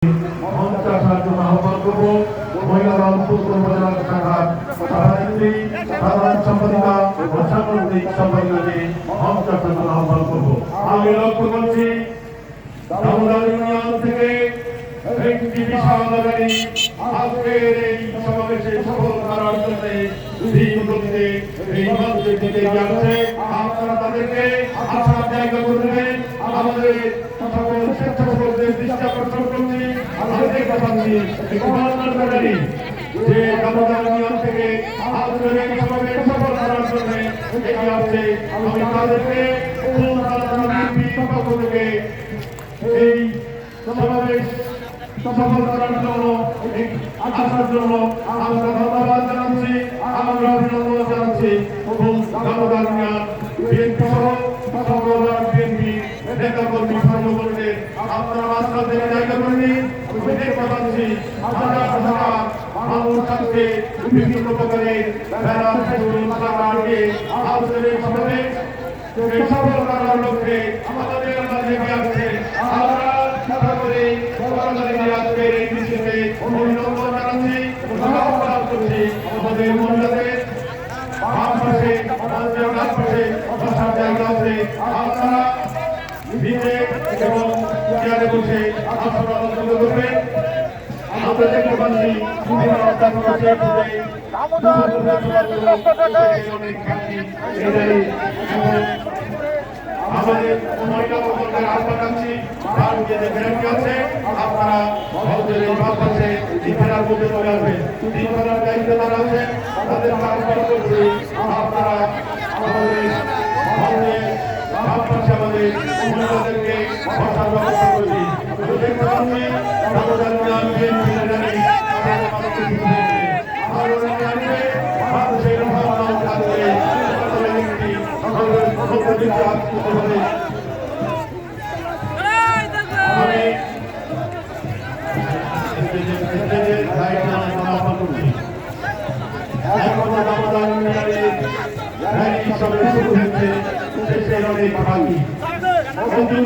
আহ্বান করব মহিলা দল উত্তর উপজেলা শাখার সভানেত্রী সাধারণ সম্পাদিকা ও সাংগঠনিক সম্পাদিকাকে মঞ্চার জন্য আহ্বান করব। আমি লক্ষ্য করছি দামোদর ইউনিয়ন থেকে একটি বিশাল গাড়ি আজকের এই সমাবেশে সফল করার জন্য গতিতে এই মঞ্চে দিতে যাচ্ছে। আপনারা তাদেরকে আসার জায়গা করে দেবেন। আমাদের সকল স্বেচ্ছাসেবকদের দৃষ্টি আকর্ষণ করছি। আমরা দেখতে পাচ্ছি গাড়ি যে দামোদর ইউনিয়ন থেকে আজকের এই সমাবেশ সফল করার জন্য এগিয়ে আসছে। আমি তাদেরকে পক্ষ থেকে এই সমাবেশ সফল করার জন্য আসার জন্য আমরা ধন্যবাদ জানাচ্ছি, আমরা অভিনন্দন জানাচ্ছি। দামোদর ইউনিয়ন বিএনপি সহ সকল বিএনপি নেতাকর্মী সংগঠনের আপনারা রাস্তা থেকে জায়গা করে নিন। আমি দেখতে পাচ্ছি হাজার হাজার মানুষ আজকে বিভিন্ন প্রকারের বেড়া দিয়ে আজকের এই সমাবেশ সফল করার লক্ষ্যে আমাদের মাঝে আসছে। আমরা সাথে করে আজকের এই মিছিলে অভিনন্দন জানাচ্ছি, আহ্বান করছি আমাদের মহিলাদের বাম পাশে ডান পাশে বসার জায়গা আছে। আপনারা নিচে এবং চেয়ারে বসে আসন আলোচনা করবেন। আমরা দেখতে পাচ্ছি আমাদের মহিলা প্রকল্পের আহ্বান আছি। তার যে গ্যারান্টি আছে আপনারা ফেরার মধ্যে চলে আসবেন। তিন ফেরার দায়িত্বে তারা আছে, তাদের আহ্বান করছি আপনারা আমাদের আমাদের মহিলাদেরকে বসার ব্যবস্থা করছি। দেখতে পাচ্ছি অনেক বাকি সকলকে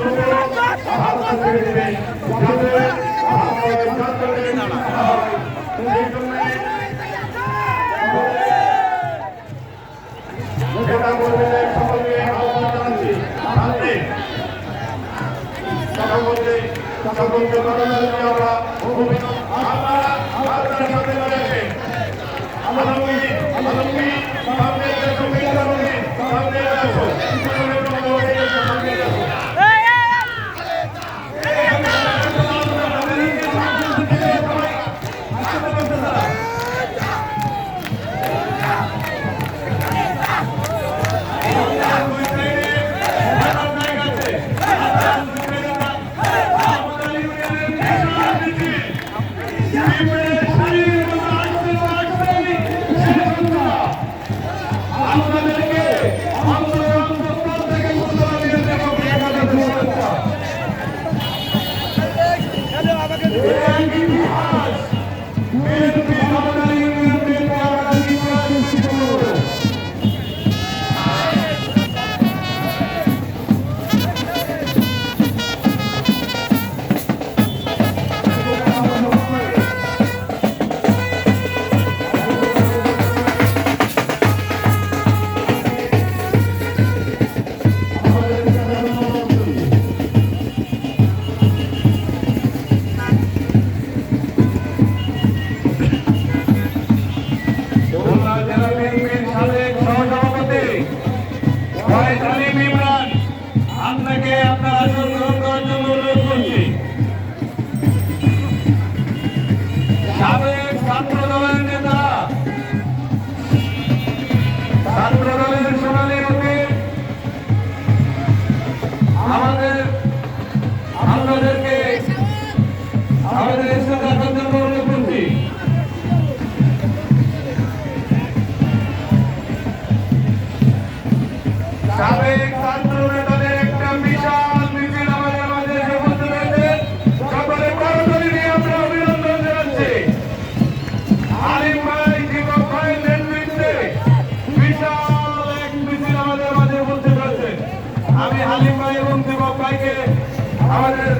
আমাদের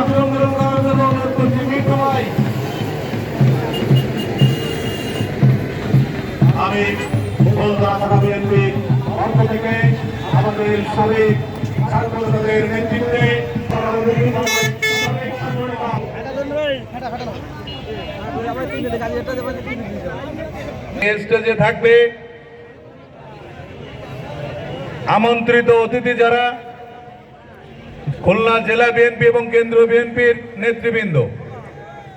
অভিনন্দন করার জন্য অনুরোধ করছি। মিঠু ভাই, আমি ফুলতলা থানা বিএনপির পক্ষ থেকে আমাদের সাবেক ছাত্রদের নেতৃত্বে স্টেজে থাকবে আমন্ত্রিত অতিথি যারা খুলনা জেলা বিএনপি এবং কেন্দ্রীয় বিএনপির নেতৃবৃন্দ,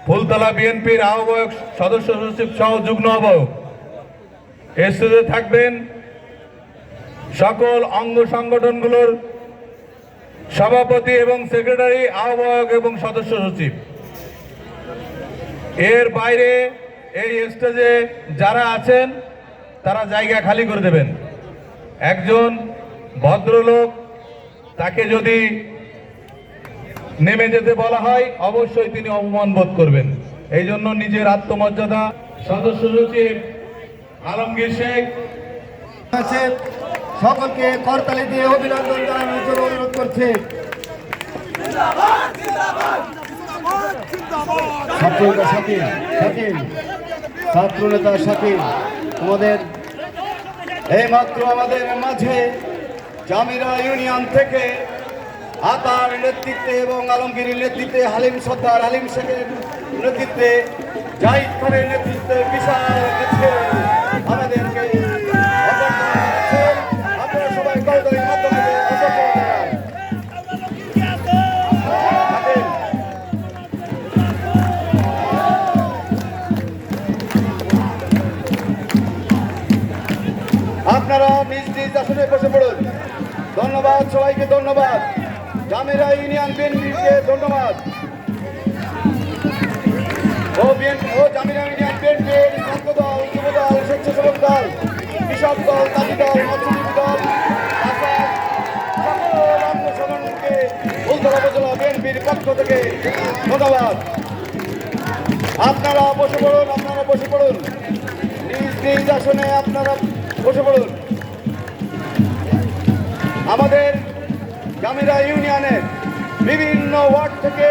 ফুলতলা বিএনপির আহ্বায়ক, সদস্য সচিব সহ যুগ্ম আহ্বায়ক। স্টেজে থাকবেন সকল অঙ্গ সংগঠনগুলোর সভাপতি এবং সেক্রেটারি, আহ্বায়ক এবং সদস্য সচিব। এর বাইরে এই স্টেজে যারা আছেন তারা জায়গা খালি করে দেবেন। একজন ভদ্রলোক, তাকে যদি নেমে যেতে বলা হয় অবশ্যই তিনি অপমান বোধ করবেন। এই জন্য নিজের আত্মমর্যাদা। সদস্য সচিব আলমগীর শেখ সকলকে করতালি দিয়ে অভিনন্দন জানানোর জন্য অনুরোধ করছে। ছাত্র নেতা শাকিল, আমাদের এইমাত্র আমাদের মাঝে জামিরা ইউনিয়ন থেকে আতার নেতৃত্বে এবং আলমগীরের নেতৃত্বে, হালিম সর্দার, হালিম শেখের নেতৃত্বে, জাহিদ খানের নেতৃত্বে বিশাল আমাদেরকে আপনারা সবাই করতালির মাধ্যমে আপনারা নিজ নিজ আসনে বসে পড়ুন। ধন্যবাদ সবাইকে, ধন্যবাদ। জামিরা ইউনিয়ন বিএনপিকে ধন্যবাদ। ও জামিরা ইউনিয়ন বিএনপির ছাত্র দল, যুব দল, স্বেচ্ছাসেবক দল, কৃষক দল, তাঁতি দল, মৎস্যজীবী দল, সকল অঙ্গ সংগঠনকে ফুলতলা উপজেলা বিএনপির পক্ষ থেকে ধন্যবাদ। আপনারা বসে পড়ুন, আপনারা বসে পড়ুন, নিজ নিজ আসনে আপনারা বসে পড়ুন। আমাদের জামিরা ইউনিয়নের বিভিন্ন ওয়ার্ড থেকে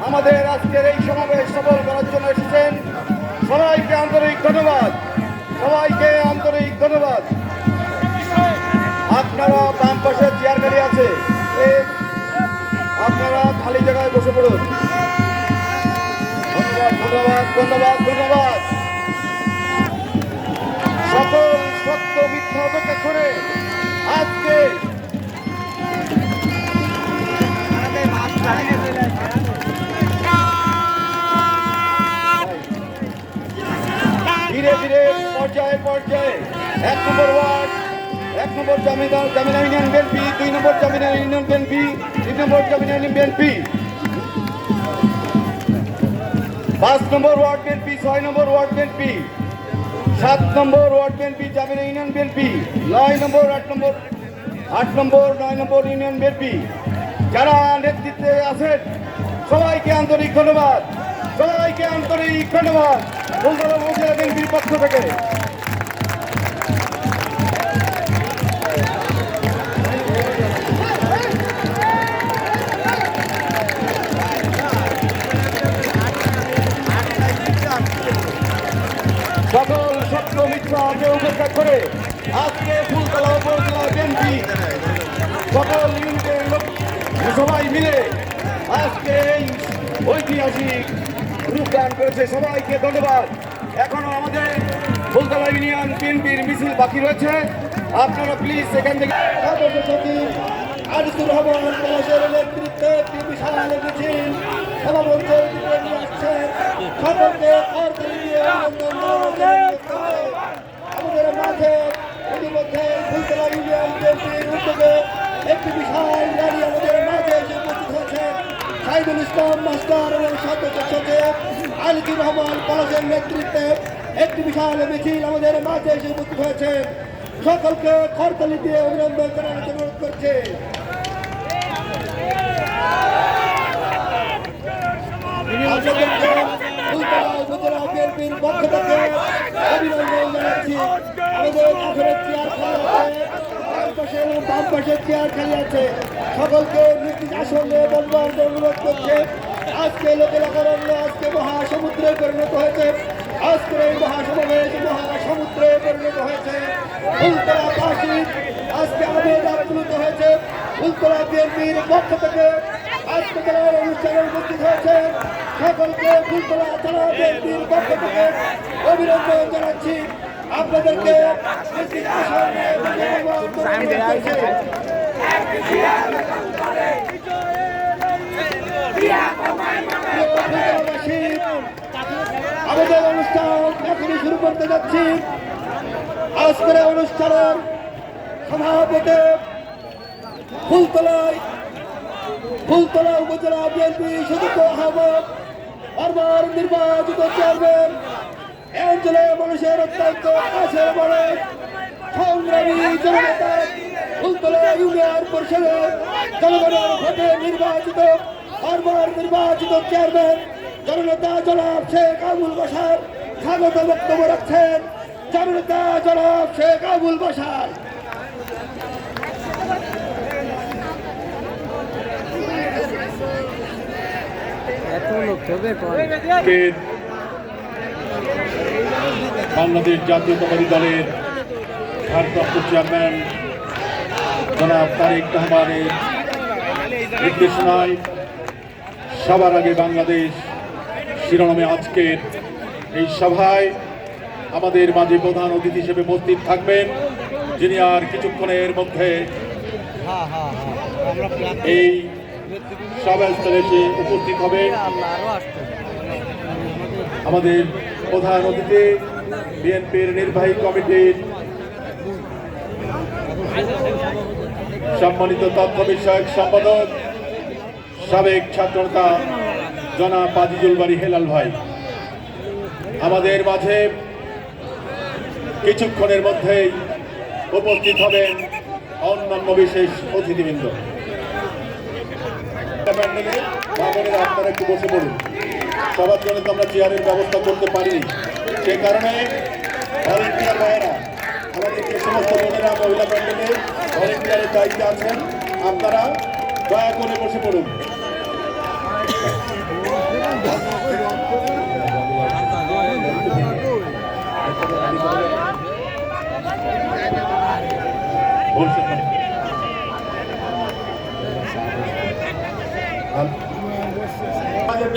আমাদের আজকের এই সমাবেশ সফল করার জন্য এসেছেন। সবাইকে আন্তরিক ধন্যবাদ, সবাইকে আন্তরিক ধন্যবাদ। আপনারা বাম পাশে চেয়ার গাড়ি আছে, আপনারা খালি জায়গায় বসে পড়ুন। ধন্যবাদ, ধন্যবাদ, ধন্যবাদ, ধন্যবাদ। সকল সত্য মিথ্যা অপেক্ষা করে আজকে ধীরে ধীরে পর্যায়ে পর্যায়ে 1 number ward, 1 number Jamira union BNP, 2 number Jamira union BNP, 3 number Jamira union BNP, 5 number ward BNP, 6 number ward BNP, 7 number ward BNP Jamira union BNP, 9 number, 8 number, 9 number union BNP. যারা নেতৃত্বে আছেন সবাইকে আন্তরিক ধন্যবাদ, সবাইকে আন্তরিক ধন্যবাদ ফুলতলা উপজেলা বিএনপির পক্ষ থেকে। সকল সত্য মিথ্যাকে উপেক্ষা করে আজকে ফুলতলা উপজেলা বিএনপি সকল ইউনিটের লোক সবাই মিলে আজকে এই ঐতিহাসিক রূপদান করেছে। সবাইকে ধন্যবাদ। এখনো আমাদের ফুলতলা ইউনিয়ন বিএনপির মিছিল বাকি রয়েছে, আপনারা প্লিজ সেখান থেকে সদস্য সচিব আনিসুর রহমান পলাশের নেতৃত্বে একটি বিশাল মিছিল সভামঞ্চে নিয়ে আসছেন। সকলকে করতালি দিয়ে আমাদের মাঝে ইতিমধ্যে ফুলতলা ইউনিয়ন বিএনপির উদ্যোগে একটি বিশাল গাড়ি আমাদের মাঝে এসে উপস্থিত হয়েছে। সাইদুল ইসলাম মাস্টার এবং সদস্য সচিব আনিসুর রহমান পলাশের নেতৃত্বে একটি বিশাল মিছিল আমাদের মাঝে এসে উপস্থিত হয়েছে। সকলকে করতালি দিয়ে অভিনন্দন জানানোর জন্য অনুরোধ করছে। ফুলতলা বিএনপির পক্ষ থেকে অভিনন্দন জানাচ্ছি। আমাদের আখেরের চেয়ার ডান পাশে এবং বাম পাশে চেয়ার খালি আছে সকলকে নিজ আসনে বলবার অনুরোধ করছে। আজকে লোকেরা করণ্য আজকে মহাসমুদ্রে পরিণত হয়েছে। আজকের এই মহাসমাবেশ মহাসমুদ্রে পরিণত হয়েছে। ফুলতলা ফাঁসি আজকে আবেগ আপ্লুত হয়েছে। ফুলতলা বিএনপির পক্ষ থেকে আজকে তারা অনুষ্ঠানে উপস্থিত হয়েছে। সকলকে ফুলতলা থানা বিএনপির পক্ষ থেকে অভিনন্দন জানাচ্ছি। আপনাদেরকে আসনে অনুরোধ করছি। আমাদের অনুষ্ঠান এখনই শুরু করতে যাচ্ছি। আজকের অনুষ্ঠানের সভাপতি ফুলতলা উপজেলা বিএনপি সদস্য আহমদ বারবার নির্বাচিত চেয়ারম্যান এ অঞ্চলের মানুষের অত্যন্ত কাছের মানুষ সংগ্রামী জননেতা ফুলতলা ইউনিয়ন পরিষদের জনগণের ভোটে নির্বাচিত বারবার নির্বাচিত চেয়ারম্যান জননেতা জনাব শেখ আবুল বাশার স্বাগত বক্তব্য রাখছেন। জননেতা জনাব শেখ আবুল বাশার। বাংলাদেশ জাতীয়তাবাদী দলের ভারপ্রাপ্ত চেয়ারম্যান জনাব তারেক রহমানের নির্দেশনায় সবার আগে বাংলাদেশ শিরোনামে আজকের এই সভায় আমাদের মাঝে প্রধান অতিথি হিসেবে উপস্থিত থাকবেন, যিনি আর কিছুক্ষণের মধ্যে এই সভাস্থলে এসে উপস্থিত হবে। আমাদের প্রধান অতিথি বিএনপির নির্বাহী কমিটির সম্মানিত তথ্য বিষয়ক সম্পাদক সাবেক ছাত্রনেতা জনাব আজিজুল বারী হেলাল ভাই আমাদের মাঝে কিছুক্ষণের মধ্যেই উপস্থিত হবেন অন্যান্য বিশেষ অতিথিবৃন্দ। আপনারা একটু বসে পড়ুন, সবার জন্য তো আমরা চেয়ারের ব্যবস্থা করতে পারিনি, সে কারণে ভলেন্টিয়ার ভাইয়েরা আমাদের যে সমস্ত বোনেরা মহিলা প্যান্ডেলে ভলেন্টিয়ারের দায়িত্বে আছেন, আপনারা দয়া করে বসে পড়ুন। আমাদের